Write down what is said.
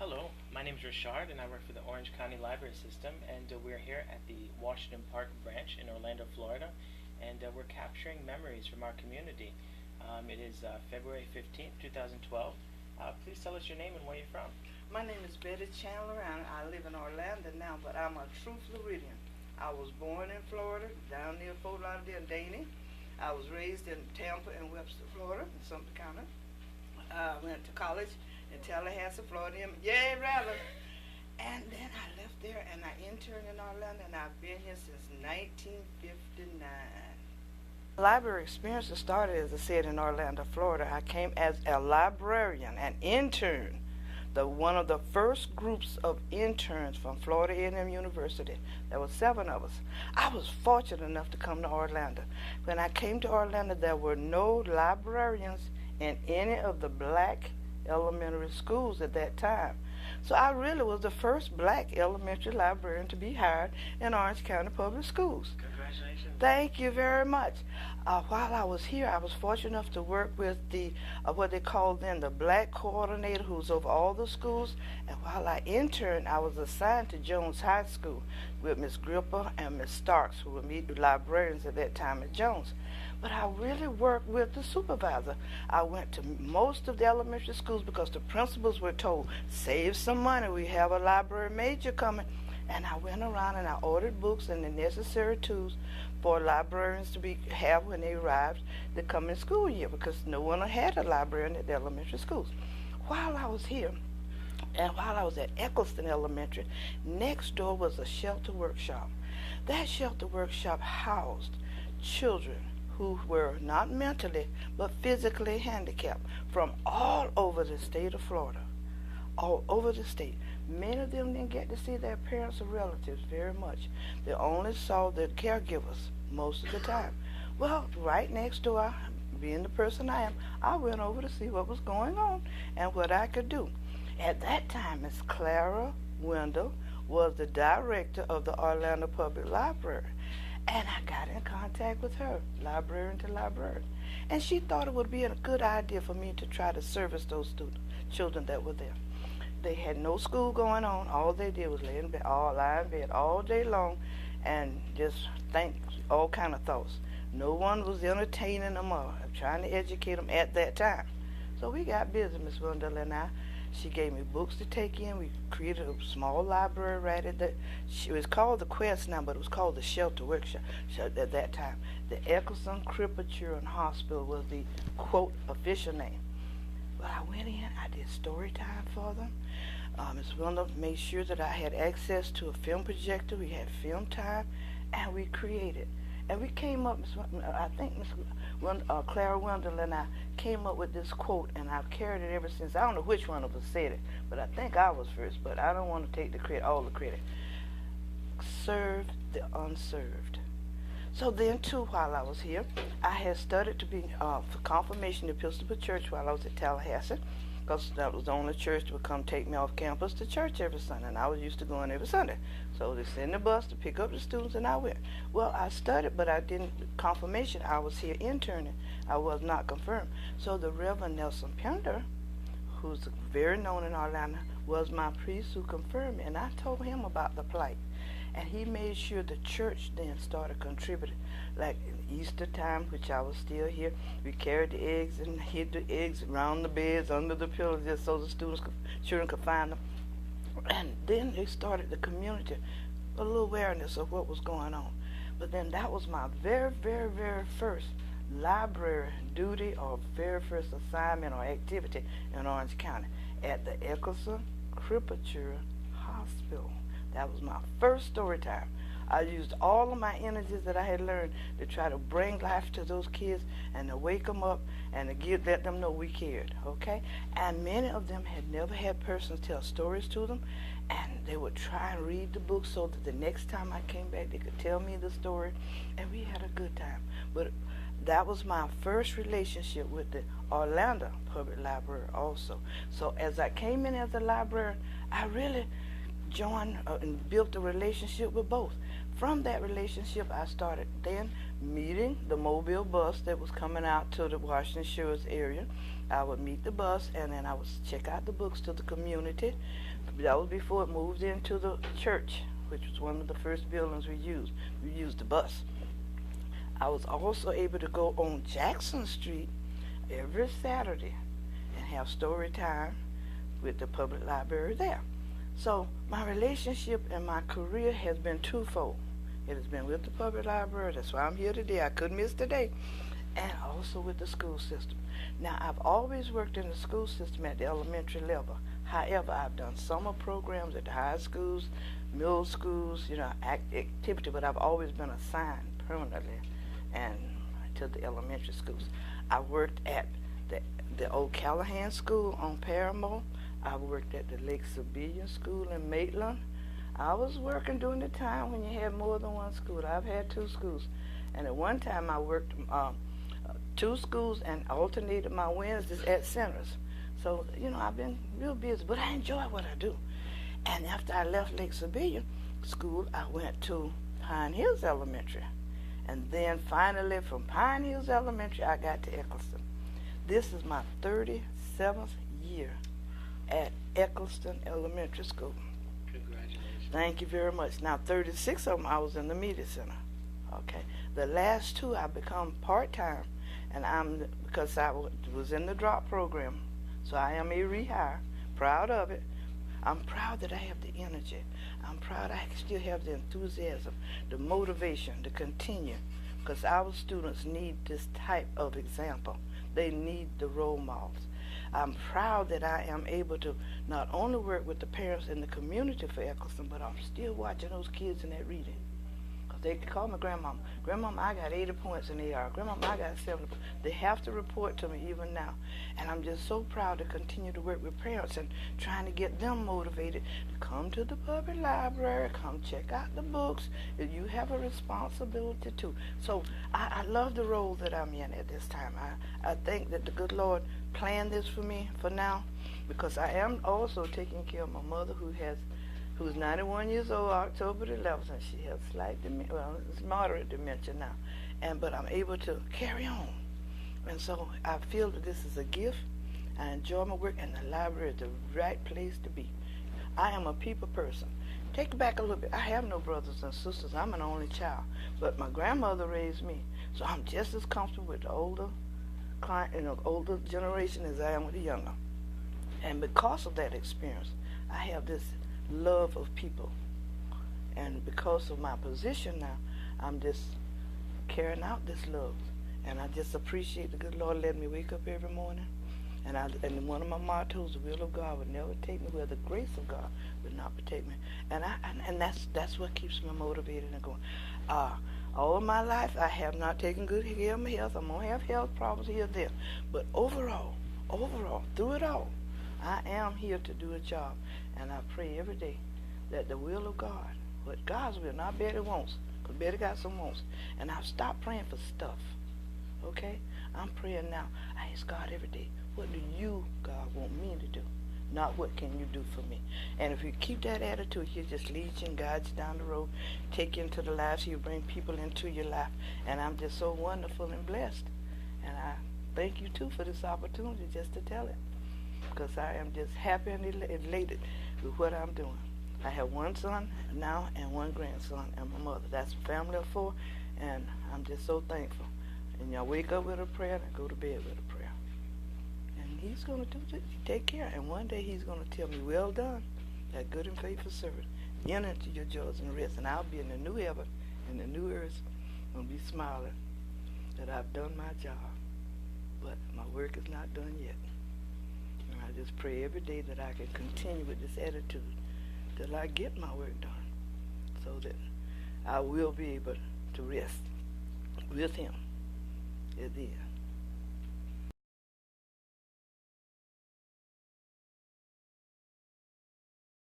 Hello, my name is Richard and I work for the Orange County Library System, and we're here at the Washington Park branch in Orlando, Florida, and we're capturing memories from our community. It is February 15th, 2012. Please tell us your name and where you're from. My name is Betty Chandler, and I live in Orlando now, but I'm a true Floridian. I was born in Florida, down near Fort Lauderdale, Danny. I was raised in Tampa and Webster, Florida, in Sumter County. I went to college in Tallahassee, Florida. Yay, rather. And then I left there and I interned in Orlando, and I've been here since 1959. Library experience started, as I said, in Orlando, Florida. I came as a librarian, an intern, one of the first groups of interns from Florida A&M University. There were 7 of us. I was fortunate enough to come to Orlando. When I came to Orlando, there were no librarians in any of the black elementary schools at that time. So I really was the first black elementary librarian to be hired in Orange County Public Schools. Congratulations. Thank you very much. While I was here, I was fortunate enough to work with the what they called then the black coordinator, who's over all the schools. And while I interned, I was assigned to Jones High School with Miss Gripper and Miss Starks, who were the librarians at that time at Jones. But I really worked with the supervisor. I went to most of the elementary schools because the principals were told, save some money, we have a library major coming. And I went around and I ordered books and the necessary tools for librarians to have when they arrived the coming school year, because no one had a librarian at the elementary schools. While I was here, and while I was at Eccleston Elementary, next door was a shelter workshop. That shelter workshop housed children who were not mentally but physically handicapped from all over the state of Florida. All over the state. Many of them didn't get to see their parents or relatives very much. They only saw the caregivers most of the time. Well, right next door, being the person I am, I went over to see what was going on and what I could do. At that time, Miss Clara Wendell was the director of the Orlando Public Library. And I got in contact with her, librarian to librarian. And she thought it would be a good idea for me to try to service those children that were there. They had no school going on. All they did was lie in bed all day long and just think all kind of thoughts. No one was entertaining them or trying to educate them at that time. So we got busy, Miss Wendell and I. She gave me books to take in. We created a small library right at the, it was called the Quest now, but it was called the Shelter Workshop at that time. The Eccleston Crippled Children Hospital was the, quote, official name. Well, I went in, I did story time for them. Ms. Wendell made sure that I had access to a film projector. We had film time, and we created. And we came up, I think Clara Wendell and I came up with this quote, and I've carried it ever since. I don't know which one of us said it, but I think I was first, but I don't want to take all the credit. Serve the unserved. So then, too, while I was here, I had studied to be for confirmation in Episcopal Church while I was at Tallahassee, because that was the only church that would come take me off campus to church every Sunday, and I was used to going every Sunday. So they sent the bus to pick up the students, and I went. Well, I studied, but I didn't confirmation. I was here interning. I was not confirmed. So the Reverend Nelson Pender, who's very known in Orlando, was my priest who confirmed me, and I told him about the plight. And he made sure the church then started contributing. Like in Easter time, which I was still here, we carried the eggs and hid the eggs around the beds, under the pillows, just so the children could find them. And then they started the community, a little awareness of what was going on. But then that was my very, very, very first library duty or very first assignment or activity in Orange County at the Eccleston Crippled Children Hospital. That was my first story time. I used all of my energies that I had learned to try to bring life to those kids and to wake them up and to let them know we cared, okay? And many of them had never had persons tell stories to them, and they would try and read the book so that the next time I came back they could tell me the story, and we had a good time. But that was my first relationship with the Orlando Public Library also. So as I came in as a librarian, I really joined and built a relationship with both. from that relationship, I started then meeting the mobile bus that was coming out to the Washington Shores area. I would meet the bus, and then I would check out the books to the community. That was before it moved into the church, which was one of the first buildings we used. We used the bus. I was also able to go on Jackson Street every Saturday and have story time with the public library there. So my relationship and my career has been twofold. It has been with the public library, that's why I'm here today, I couldn't miss today, and also with the school system. Now, I've always worked in the school system at the elementary level. However, I've done summer programs at the high schools, middle schools, activity, but I've always been assigned permanently and to the elementary schools. I worked at the old Callahan School on Paramount. I worked at the Lake Sabellian School in Maitland. I was working during the time when you had more than one school. I've had two schools. And at one time I worked two schools and alternated my Wednesdays at centers. So, I've been real busy, but I enjoy what I do. And after I left Lake Sabellian School, I went to Pine Hills Elementary. And then finally from Pine Hills Elementary, I got to Eccleston. This is my 37th year at Eccleston Elementary School. Congratulations. Thank you very much. Now, 36 of them I was in the media center. Okay. The last two I become part-time, and because I was in the drop program, so I am a rehire. Proud of it. I'm proud that I have the energy. I'm proud I still have the enthusiasm, the motivation to continue, because our students need this type of example. They need the role models. I'm proud that I am able to not only work with the parents in the community for Eccleston, but I'm still watching those kids in that reading. Because they call me grandmama. Grandmama, I got 80 points in the AR. Grandmama, I got 70 points. They have to report to me even now. And I'm just so proud to continue to work with parents and trying to get them motivated to come to the public library, come check out the books. You have a responsibility too. So I love the role that I'm in at this time. I think that the good Lord planned this for me for now, because I am also taking care of my mother who's 91 years old, October the 11th, and she has it's moderate dementia now. But I'm able to carry on. And so I feel that this is a gift. I enjoy my work, and the library is the right place to be. I am a people person. Take it back a little bit. I have no brothers and sisters. I'm an only child. But my grandmother raised me, so I'm just as comfortable with the older generation as I am with the younger. And because of that experience, I have this love of people. And because of my position now, I'm just carrying out this love. And I just appreciate the good Lord letting me wake up every morning. And one of my mottos, the will of God would never take me where the grace of God would not take me. And that's what keeps me motivated and going. All of my life, I have not taken good care of my health. I'm going to have health problems here and there. But overall, through it all, I am here to do a job. And I pray every day that the will of God, what God's will, not Betty wants, because Betty got some wants. And I've stopped praying for stuff. Okay? I'm praying now. I ask God every day, what do you, God, want me to do? Not what can you do for me. And if you keep that attitude, He'll just lead you and guide you down the road, take you into the lives. He'll bring people into your life. And I'm just so wonderful and blessed. And I thank you, too, for this opportunity just to tell it. Because I am just happy and elated with what I'm doing. I have one son now and one grandson and my mother. That's a family of 4, and I'm just so thankful. And I wake up with a prayer and I go to bed with a prayer. And He's going to do this, take care. And one day He's going to tell me, well done, that good and faithful servant. Enter into your joys and rest. And I'll be in the new heaven and the new earth. I'm going to be smiling that I've done my job. But my work is not done yet. And I just pray every day that I can continue with this attitude till I get my work done, so that I will be able to rest with Him at the end.